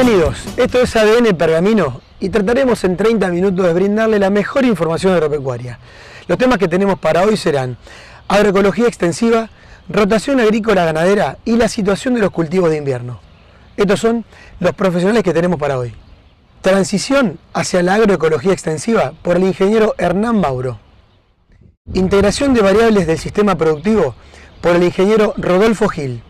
Bienvenidos, esto es ADN Pergamino y trataremos en 30 minutos de brindarle la mejor información agropecuaria. Los temas que tenemos para hoy serán agroecología extensiva, rotación agrícola ganadera y la situación de los cultivos de invierno. Estos son los profesionales que tenemos para hoy. Transición hacia la agroecología extensiva por el ingeniero Hernán Mauro. Integración de variables del sistema productivo por el ingeniero Rodolfo Gil.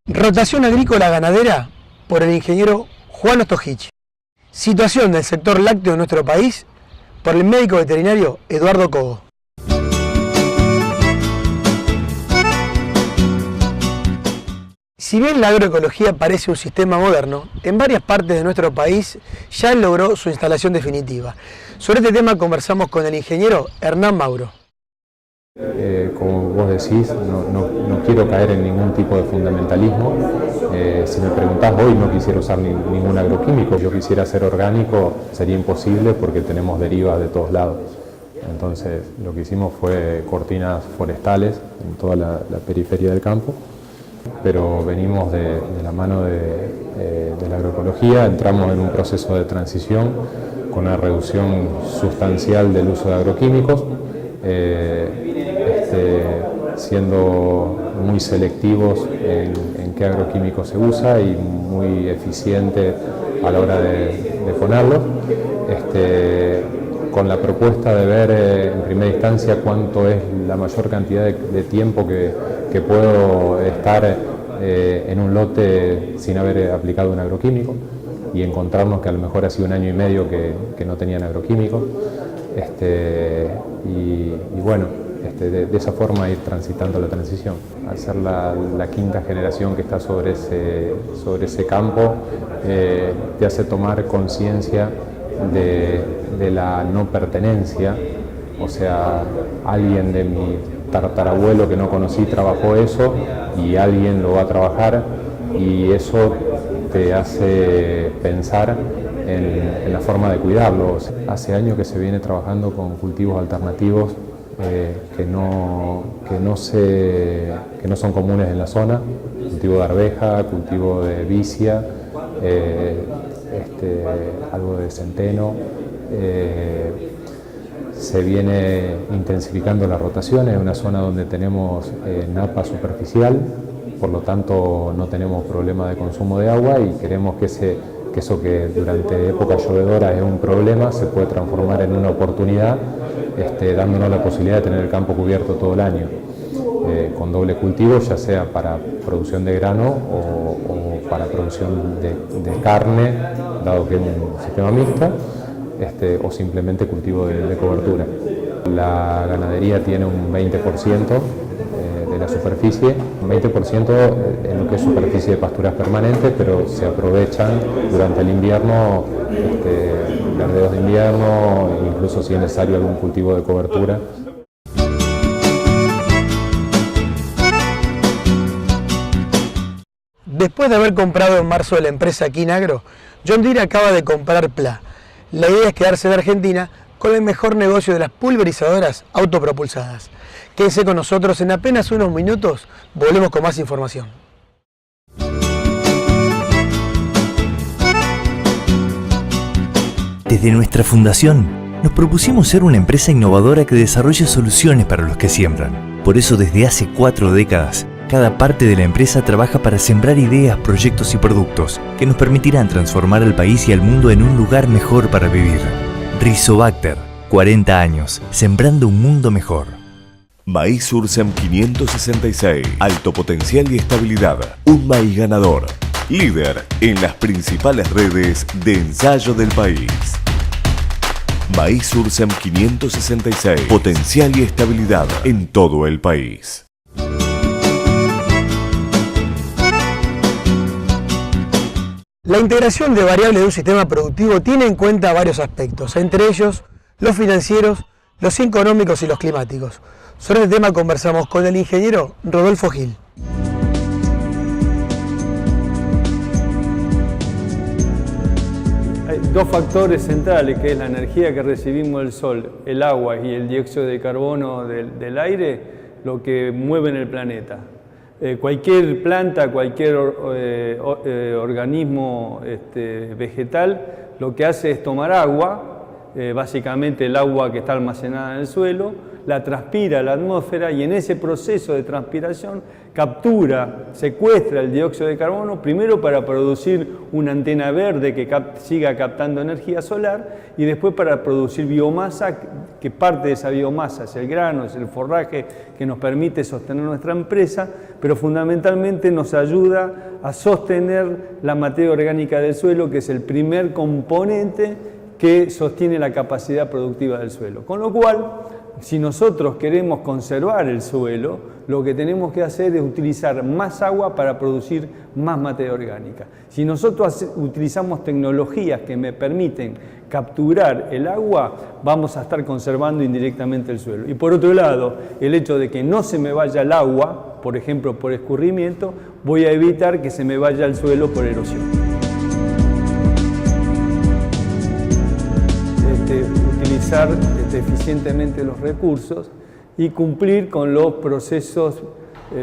Rotación agrícola ganadera por el ingeniero Juan Ostojich. Situación del sector lácteo en nuestro país por el médico veterinario Eduardo Cogo. Si bien la agroecología parece un sistema moderno, en varias partes de nuestro país ya logró su instalación definitiva. Sobre este tema conversamos con el ingeniero Hernán Mauro. Como vos decís, no quiero caer en ningún tipo de fundamentalismo. Si me preguntás hoy, no quisiera usar ningún agroquímico. Yo quisiera ser orgánico, sería imposible porque tenemos derivas de todos lados. Entonces lo que hicimos fue cortinas forestales en toda la periferia del campo, pero venimos de la mano de la agroecología, entramos en un proceso de transición con una reducción sustancial del uso de agroquímicos, siendo muy selectivos en qué agroquímico se usa y muy eficiente a la hora de ponerlos, con la propuesta de ver en primera instancia cuánto es la mayor cantidad de tiempo que puedo estar en un lote sin haber aplicado un agroquímico y encontrarnos que a lo mejor ha sido 1 año y medio que no tenían agroquímicos, y bueno, de esa forma ir transitando la transición. Al ser la 5ª generación que está sobre ese campo, te hace tomar conciencia de la no pertenencia, o sea, alguien de mi tatarabuelo que no conocí trabajó eso y alguien lo va a trabajar, y eso te hace pensar en la forma de cuidarlos. Hace años que se viene trabajando con cultivos alternativos que no son comunes en la zona, cultivo de arveja, cultivo de vicia, algo de centeno. Se viene intensificando la rotación, es una zona donde tenemos napa superficial, por lo tanto no tenemos problema de consumo de agua y queremos que eso que durante épocas llovedoras es un problema se puede transformar en una oportunidad, dándonos la posibilidad de tener el campo cubierto todo el año, con doble cultivo, ya sea para producción de grano o para producción de carne, dado que es un sistema mixto, o simplemente cultivo de cobertura. La ganadería tiene un 20% de la superficie, un 20% en lo que es superficie de pasturas permanentes, pero se aprovechan durante el invierno, verdeos de invierno, incluso si es necesario algún cultivo de cobertura. Después de haber comprado en marzo de la empresa Quinagro, John Deere acaba de comprar PLA. La idea es quedarse en Argentina con el mejor negocio de las pulverizadoras autopropulsadas. Quédense con nosotros, en apenas unos minutos volvemos con más información. Desde nuestra fundación nos propusimos ser una empresa innovadora que desarrolle soluciones para los que siembran. Por eso desde hace 4 décadas, cada parte de la empresa trabaja para sembrar ideas, proyectos y productos que nos permitirán transformar al país y al mundo en un lugar mejor para vivir. Rizobacter, 40 años, sembrando un mundo mejor. Maíz Ursem 566, alto potencial y estabilidad, un maíz ganador, líder en las principales redes de ensayo del país. Maíz Ursem 566, potencial y estabilidad en todo el país. La integración de variables de un sistema productivo tiene en cuenta varios aspectos, entre ellos los financieros, los económicos y los climáticos. Sobre este tema conversamos con el ingeniero Rodolfo Gil. Hay 2 factores centrales, que es la energía que recibimos del sol, el agua y el dióxido de carbono del aire, lo que mueven el planeta. Cualquier planta, cualquier organismo vegetal, lo que hace es tomar agua, básicamente el agua que está almacenada en el suelo, la transpira a la atmósfera y en ese proceso de transpiración captura, secuestra el dióxido de carbono, primero para producir una antena verde que siga captando energía solar y después para producir biomasa, que parte de esa biomasa es el grano, es el forraje que nos permite sostener nuestra empresa, pero fundamentalmente nos ayuda a sostener la materia orgánica del suelo, que es el primer componente que sostiene la capacidad productiva del suelo. Con lo cual, si nosotros queremos conservar el suelo, lo que tenemos que hacer es utilizar más agua para producir más materia orgánica. Si nosotros utilizamos tecnologías que me permiten capturar el agua, vamos a estar conservando indirectamente el suelo. Y por otro lado, el hecho de que no se me vaya el agua, por ejemplo por escurrimiento, voy a evitar que se me vaya el suelo por erosión. Utilizar eficientemente los recursos y cumplir con los procesos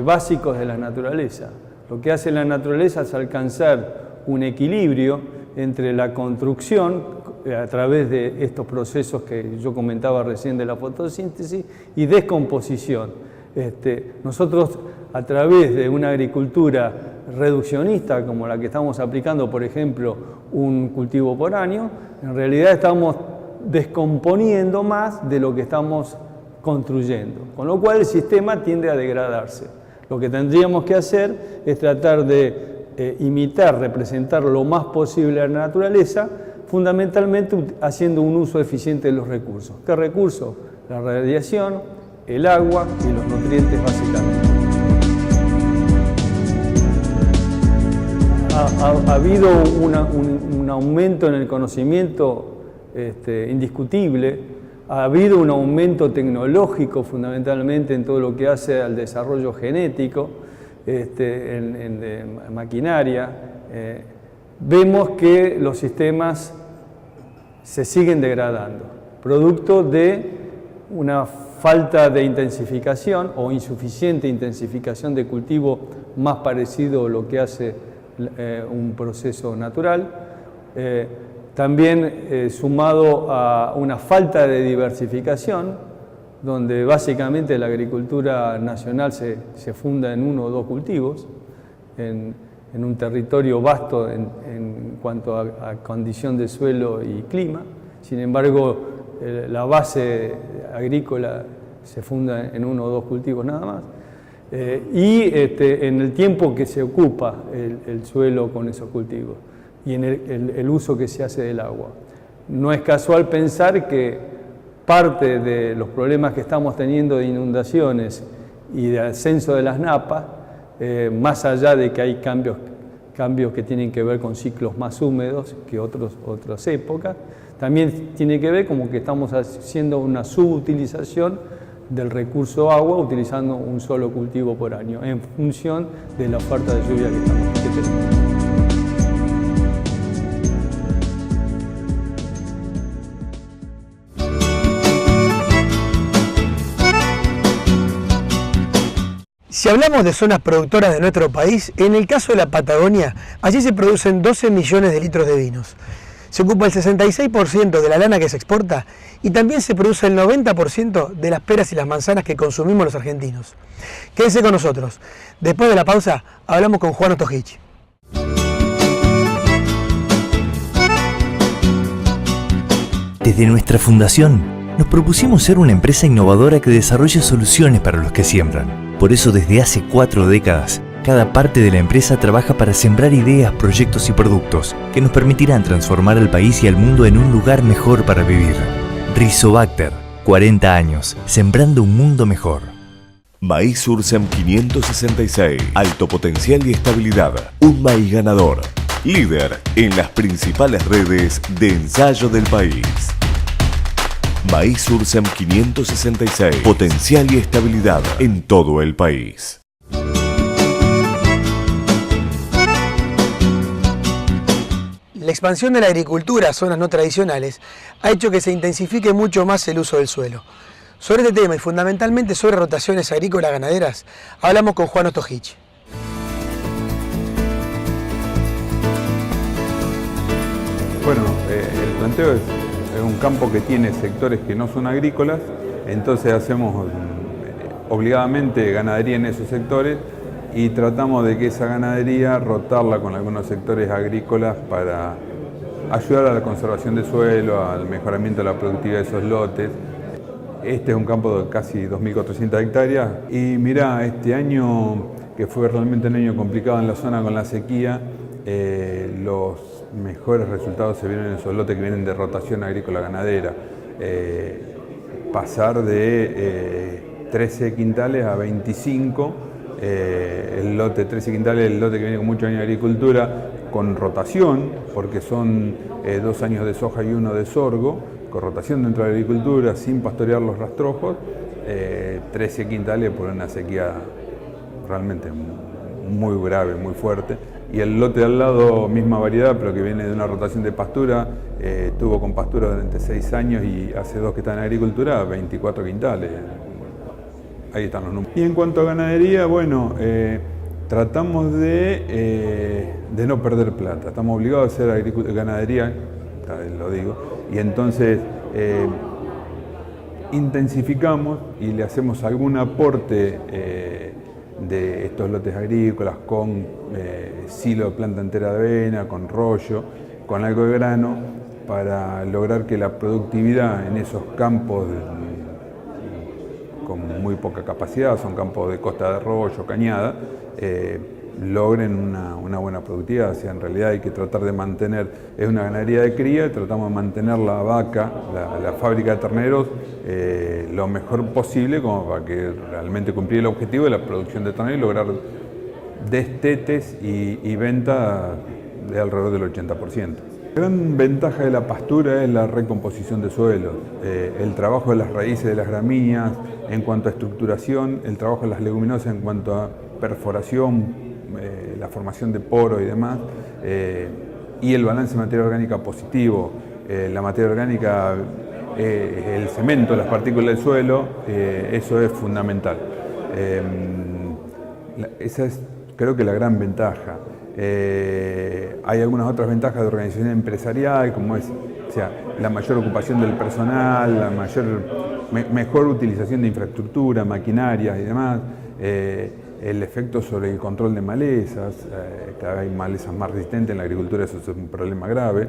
básicos de la naturaleza. Lo que hace la naturaleza es alcanzar un equilibrio entre la construcción a través de estos procesos que yo comentaba recién de la fotosíntesis y descomposición. Nosotros a través de una agricultura reduccionista como la que estamos aplicando, por ejemplo, un cultivo por año, en realidad estamos descomponiendo más de lo que estamos construyendo, con lo cual el sistema tiende a degradarse. Lo que tendríamos que hacer es tratar de imitar, representar lo más posible a la naturaleza, fundamentalmente haciendo un uso eficiente de los recursos. ¿Qué recursos? La radiación, el agua y los nutrientes básicamente. Ha habido un aumento en el conocimiento indiscutible, ha habido un aumento tecnológico fundamentalmente en todo lo que hace al desarrollo genético, en maquinaria. Vemos que los sistemas se siguen degradando, producto de una falta de intensificación o insuficiente intensificación de cultivo más parecido a lo que hace un proceso natural. También sumado a una falta de diversificación, donde básicamente la agricultura nacional se funda en uno o dos cultivos, en un territorio vasto en cuanto a condición de suelo y clima. Sin embargo, la base agrícola se funda en uno o dos cultivos nada más. En el tiempo que se ocupa el suelo con esos cultivos y en el uso que se hace del agua. No es casual pensar que parte de los problemas que estamos teniendo de inundaciones y de ascenso de las napas, más allá de que hay cambios que tienen que ver con ciclos más húmedos que otras épocas, también tiene que ver como que estamos haciendo una subutilización del recurso agua utilizando un solo cultivo por año en función de la oferta de lluvia que tenemos. Si hablamos de zonas productoras de nuestro país, en el caso de la Patagonia, allí se producen 12 millones de litros de vinos. Se ocupa el 66% de la lana que se exporta y también se produce el 90% de las peras y las manzanas que consumimos los argentinos. Quédense con nosotros. Después de la pausa, hablamos con Juan Ostojich. Desde nuestra fundación, nos propusimos ser una empresa innovadora que desarrolle soluciones para los que siembran. Por eso, desde hace 4 décadas, cada parte de la empresa trabaja para sembrar ideas, proyectos y productos que nos permitirán transformar al país y al mundo en un lugar mejor para vivir. Rizobacter, 40 años, sembrando un mundo mejor. Maíz Sursem 566, alto potencial y estabilidad, un maíz ganador, líder en las principales redes de ensayo del país. Maíz Sursem 566, potencial y estabilidad en todo el país. La expansión de la agricultura a zonas no tradicionales ha hecho que se intensifique mucho más el uso del suelo. Sobre este tema y fundamentalmente sobre rotaciones agrícolas ganaderas, hablamos con Juan Ostojich. el planteo es un campo que tiene sectores que no son agrícolas, entonces hacemos obligadamente ganadería en esos sectores y tratamos de que esa ganadería rotarla con algunos sectores agrícolas para ayudar a la conservación del suelo, al mejoramiento de la productividad de esos lotes. Este es un campo de casi 2.400 hectáreas y mirá, este año, que fue realmente un año complicado en la zona con la sequía, los mejores resultados se vieron en esos lotes que vienen de rotación agrícola-ganadera. Pasar de 13 quintales a 25, el lote 13 quintales, el lote que viene con muchos años de agricultura, con rotación, porque son 2 años de soja y 1 de sorgo, con rotación dentro de la agricultura, sin pastorear los rastrojos, 13 quintales por una sequía realmente muy grave, muy fuerte. Y el lote de al lado, misma variedad, pero que viene de una rotación de pastura, tuvo con pastura durante 6 años y hace 2 que está en agricultura, 24 quintales. Ahí están los números. Y en cuanto a ganadería, bueno, tratamos de no perder plata. Estamos obligados a hacer ganadería, lo digo, y entonces intensificamos y le hacemos algún aporte de estos lotes agrícolas con silo de planta entera de avena, con rollo, con algo de grano, para lograr que la productividad en esos campos con muy poca capacidad, son campos de costa de rollo, cañada, logren una buena productividad. O sea, en realidad hay que tratar de mantener, es una ganadería de cría, tratamos de mantener la vaca, la fábrica de terneros, lo mejor posible como para que realmente cumplir el objetivo de la producción de terneros y lograr destetes y venta de alrededor del 80%. La gran ventaja de la pastura es la recomposición de suelos, el trabajo de las raíces de las gramíneas en cuanto a estructuración, el trabajo de las leguminosas en cuanto a perforación, la formación de poros y demás, y el balance de materia orgánica positivo. La materia orgánica, el cemento, las partículas del suelo, eso es fundamental. Esa es, creo que, la gran ventaja. Hay algunas otras ventajas de organización empresarial, como es, o sea, la mayor ocupación del personal, la mejor utilización de infraestructura, maquinarias y demás, el efecto sobre el control de malezas, cada vez hay malezas más resistentes en la agricultura, eso es un problema grave,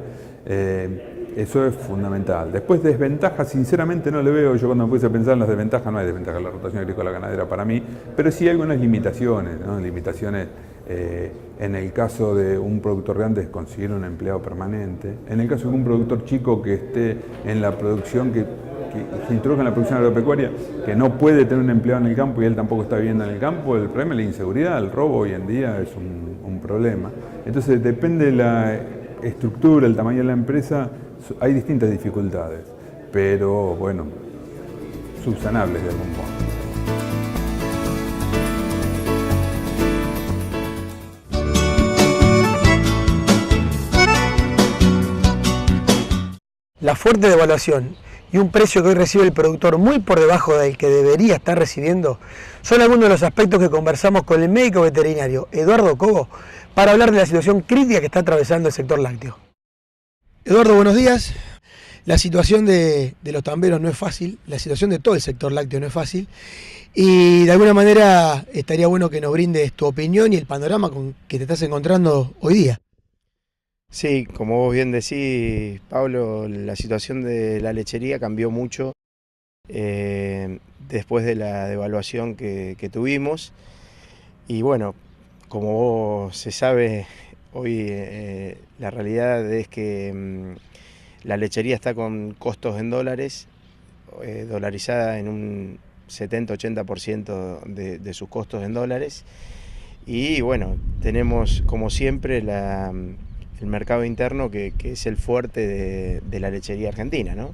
eso es fundamental. Después, desventajas, sinceramente no le veo. Yo cuando me puse a pensar en las desventajas, no hay desventajas en la rotación agrícola ganadera para mí, pero sí hay algunas limitaciones, ¿no? Limitaciones en el caso de un productor grande es conseguir un empleado permanente. En el caso de un productor chico que esté en la producción, que se introduzca en la producción agropecuaria, que no puede tener un empleado en el campo y él tampoco está viviendo en el campo, el problema es la inseguridad, el robo hoy en día es un problema. Entonces depende de la estructura, el tamaño de la empresa, hay distintas dificultades, pero bueno, subsanables de algún modo. La fuerte devaluación y un precio que hoy recibe el productor muy por debajo del que debería estar recibiendo son algunos de los aspectos que conversamos con el médico veterinario Eduardo Cobo para hablar de la situación crítica que está atravesando el sector lácteo. Eduardo, buenos días. La situación de los tamberos no es fácil, la situación de todo el sector lácteo no es fácil y de alguna manera estaría bueno que nos brindes tu opinión y el panorama con que te estás encontrando hoy día. Sí, como vos bien decís, Pablo, la situación de la lechería cambió mucho después de la devaluación que tuvimos. Y bueno, como se sabe, hoy la realidad es que la lechería está con costos en dólares, dolarizada en un 70-80% de sus costos en dólares. Y bueno, tenemos como siempre el mercado interno que es el fuerte de la lechería argentina, ¿no?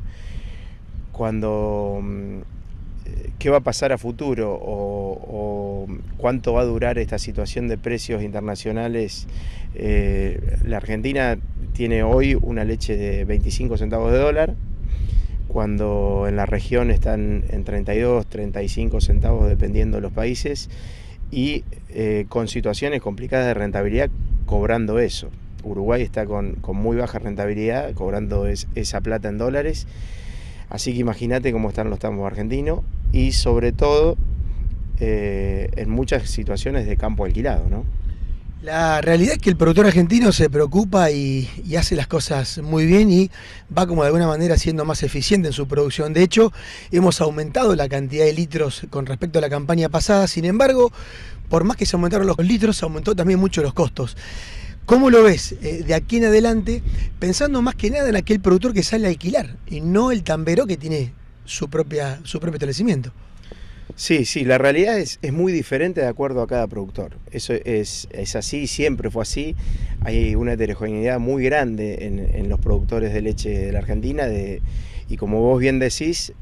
¿Qué va a pasar a futuro o cuánto va a durar esta situación de precios internacionales? La Argentina tiene hoy una leche de 25 centavos de dólar, cuando en la región están en 32, 35 centavos dependiendo de los países, y con situaciones complicadas de rentabilidad cobrando eso. Uruguay está con muy baja rentabilidad, cobrando esa plata en dólares. Así que imagínate cómo están los tambos argentinos y sobre todo en muchas situaciones de campo alquilado, ¿no? La realidad es que el productor argentino se preocupa y hace las cosas muy bien y va como de alguna manera siendo más eficiente en su producción. De hecho, hemos aumentado la cantidad de litros con respecto a la campaña pasada. Sin embargo, por más que se aumentaron los litros, se aumentó también mucho los costos. ¿Cómo lo ves de aquí en adelante, pensando más que nada en aquel productor que sale a alquilar y no el tambero que tiene su propio establecimiento? Sí, la realidad es muy diferente de acuerdo a cada productor. Eso es así, siempre fue así. Hay una heterogeneidad muy grande en los productores de leche de la Argentina y como vos bien decís,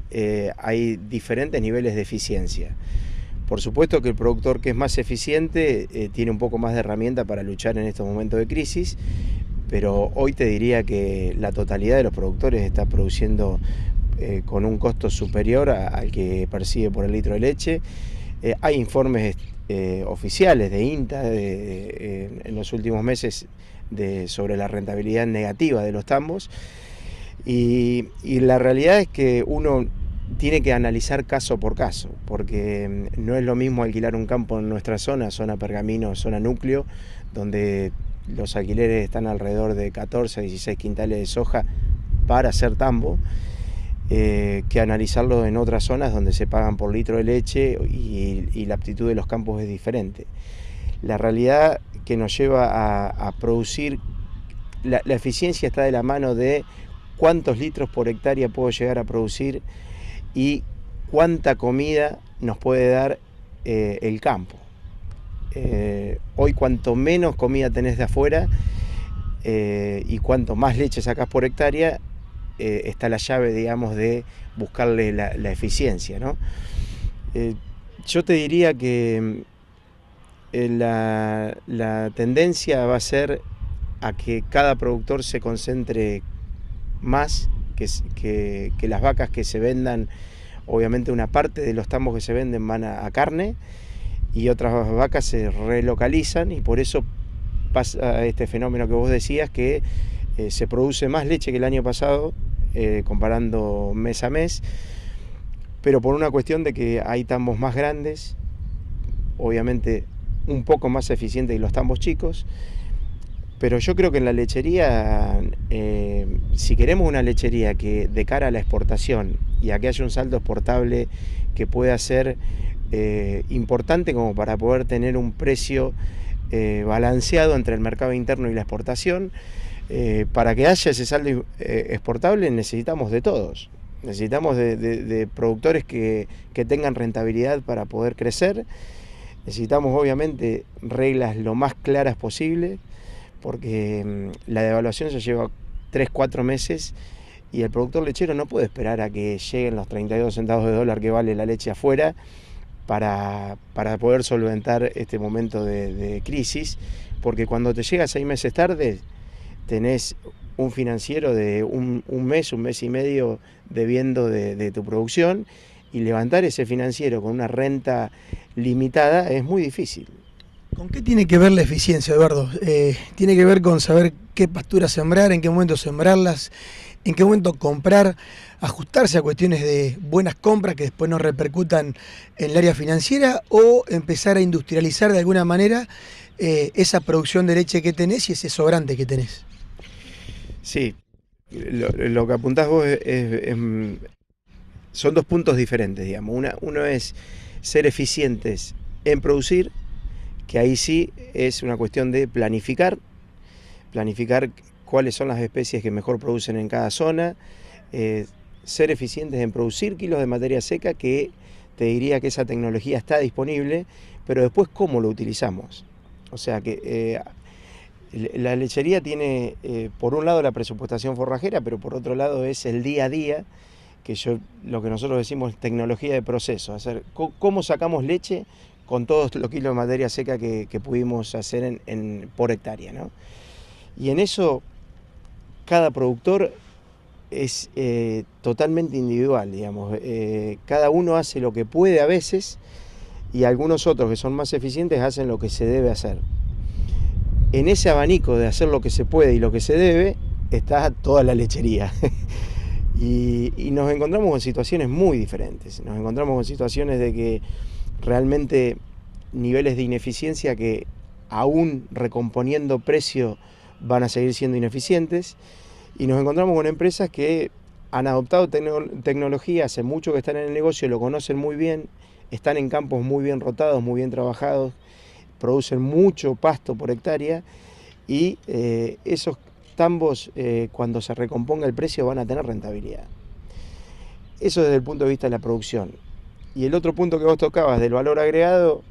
hay diferentes niveles de eficiencia. Por supuesto que el productor que es más eficiente tiene un poco más de herramienta para luchar en estos momentos de crisis, pero hoy te diría que la totalidad de los productores está produciendo con un costo superior al que percibe por el litro de leche. Hay informes oficiales de INTA en los últimos meses sobre la rentabilidad negativa de los tambos y la realidad es que uno tiene que analizar caso por caso, porque no es lo mismo alquilar un campo en nuestra zona Pergamino, zona núcleo, donde los alquileres están alrededor de 14 a 16 quintales de soja para hacer tambo, que analizarlo en otras zonas donde se pagan por litro de leche y la aptitud de los campos es diferente. La realidad que nos lleva a producir, la eficiencia está de la mano de cuántos litros por hectárea puedo llegar a producir y cuánta comida nos puede dar el campo. Hoy cuanto menos comida tenés de afuera y cuanto más leche sacás por hectárea, está la llave, digamos, de buscarle la eficiencia, ¿no? Yo te diría que la tendencia va a ser a que cada productor se concentre más, que las vacas que se vendan, obviamente una parte de los tambos que se venden van a carne y otras vacas se relocalizan y por eso pasa este fenómeno que vos decías, que se produce más leche que el año pasado, comparando mes a mes, pero por una cuestión de que hay tambos más grandes, obviamente un poco más eficientes que los tambos chicos, pero yo creo que en la lechería, si queremos una lechería que de cara a la exportación y a que haya un saldo exportable que pueda ser importante como para poder tener un precio balanceado entre el mercado interno y la exportación, para que haya ese saldo exportable necesitamos de todos. Necesitamos de productores que tengan rentabilidad para poder crecer. Necesitamos obviamente reglas lo más claras posible, porque la devaluación ya lleva 3-4 meses y el productor lechero no puede esperar a que lleguen los 32 centavos de dólar que vale la leche afuera para poder solventar este momento de crisis, porque cuando te llega 6 meses tarde tenés un financiero de un mes y medio debiendo de tu producción, y levantar ese financiero con una renta limitada es muy difícil. ¿Con qué tiene que ver la eficiencia, Eduardo? Tiene que ver con saber qué pasturas sembrar, en qué momento sembrarlas, en qué momento comprar, ajustarse a cuestiones de buenas compras que después nos repercutan en el área financiera, o empezar a industrializar de alguna manera esa producción de leche que tenés y ese sobrante que tenés. Sí, lo que apuntás vos son dos puntos diferentes, digamos. Uno es ser eficientes en producir, que ahí sí es una cuestión de planificar cuáles son las especies que mejor producen en cada zona, ser eficientes en producir kilos de materia seca, que te diría que esa tecnología está disponible, pero después cómo lo utilizamos. O sea que la lechería tiene por un lado la presupuestación forrajera, pero por otro lado es el día a día, que lo que nosotros decimos tecnología de proceso, hacer cómo sacamos leche con todos los kilos de materia seca que pudimos hacer por hectárea, ¿no? Y en eso cada productor es totalmente individual, digamos. Cada uno hace lo que puede a veces y algunos otros que son más eficientes hacen lo que se debe hacer. en ese abanico de hacer lo que se puede y lo que se debe, está toda la lechería. Y nos encontramos con situaciones muy diferentes. Nos encontramos con situaciones de que realmente niveles de ineficiencia que aún recomponiendo precio van a seguir siendo ineficientes. Y nos encontramos con empresas que han adoptado tecnología, hace mucho que están en el negocio, lo conocen muy bien, están en campos muy bien rotados, muy bien trabajados, producen mucho pasto por hectárea y esos tambos cuando se recomponga el precio van a tener rentabilidad. Eso desde el punto de vista de la producción. Y el otro punto que vos tocabas del valor agregado,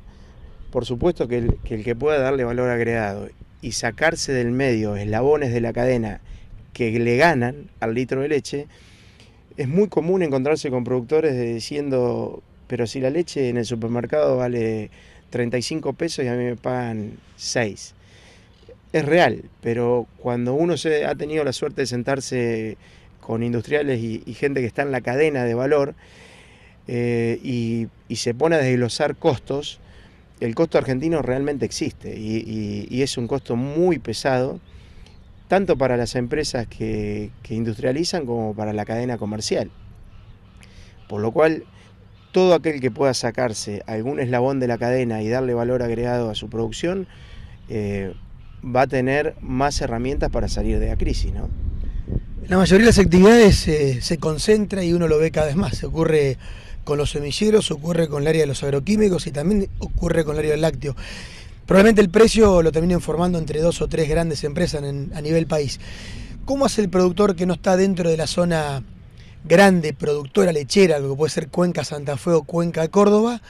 por supuesto que el que pueda darle valor agregado y sacarse del medio eslabones de la cadena que le ganan al litro de leche, es muy común encontrarse con productores diciendo, pero si la leche en el supermercado vale 35 pesos y a mí me pagan 6. Es real, pero cuando uno ha tenido la suerte de sentarse con industriales y gente que está en la cadena de valor y se pone a desglosar costos, el costo argentino realmente existe y es un costo muy pesado, tanto para las empresas que industrializan como para la cadena comercial. Por lo cual, todo aquel que pueda sacarse algún eslabón de la cadena y darle valor agregado a su producción, va a tener más herramientas para salir de la crisis, ¿no? La mayoría de las actividades se concentra y uno lo ve cada vez más. Ocurre con los semilleros, ocurre con el área de los agroquímicos y también ocurre con el área del lácteo. Probablemente el precio lo terminen formando entre 2 o 3 grandes empresas a nivel país. ¿Cómo hace el productor que no está dentro de la zona grande, productora lechera, lo que puede ser Cuenca Santa Fe o Cuenca Córdoba,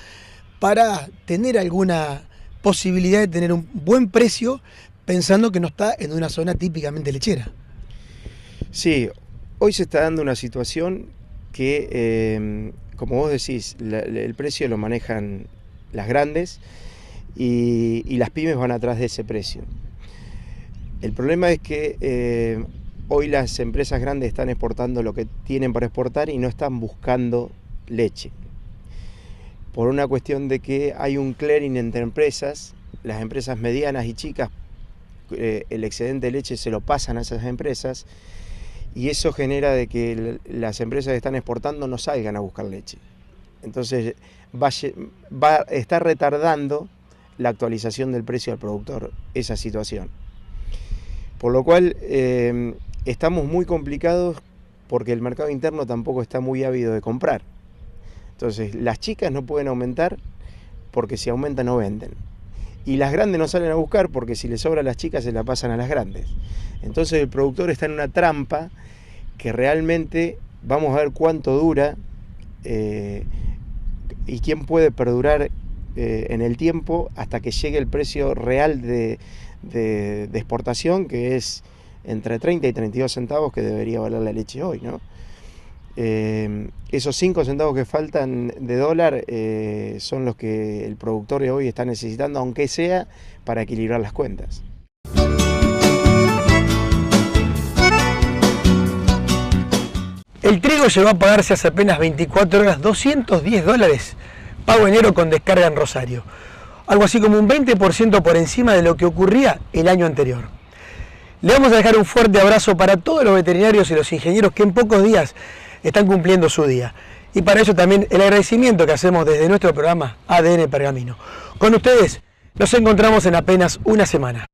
para tener alguna posibilidad de tener un buen precio pensando que no está en una zona típicamente lechera? Sí, hoy se está dando una situación que, como vos decís, el precio lo manejan las grandes y las pymes van atrás de ese precio. El problema es que hoy las empresas grandes están exportando lo que tienen para exportar y no están buscando leche. Por una cuestión de que hay un clearing entre empresas, las empresas medianas y chicas, el excedente de leche se lo pasan a esas empresas y eso genera de que las empresas que están exportando no salgan a buscar leche. Entonces va a estar retardando la actualización del precio al productor, esa situación. Por lo cual estamos muy complicados porque el mercado interno tampoco está muy ávido de comprar. Entonces las chicas no pueden aumentar porque si aumentan no venden. Y las grandes no salen a buscar porque si les sobra a las chicas se la pasan a las grandes. Entonces el productor está en una trampa que realmente vamos a ver cuánto dura y quién puede perdurar en el tiempo hasta que llegue el precio real de exportación, que es entre 30 y 32 centavos que debería valer la leche hoy, ¿no? Esos 5 centavos que faltan de dólar son los que el productor de hoy está necesitando, aunque sea para equilibrar las cuentas. El trigo llegó a pagarse hace apenas 24 horas $210, pago enero con descarga en Rosario. Algo así como un 20% por encima de lo que ocurría el año anterior. Le vamos a dejar un fuerte abrazo para todos los veterinarios y los ingenieros que en pocos días están cumpliendo su día. Y para ello también el agradecimiento que hacemos desde nuestro programa ADN Pergamino. Con ustedes nos encontramos en apenas una semana.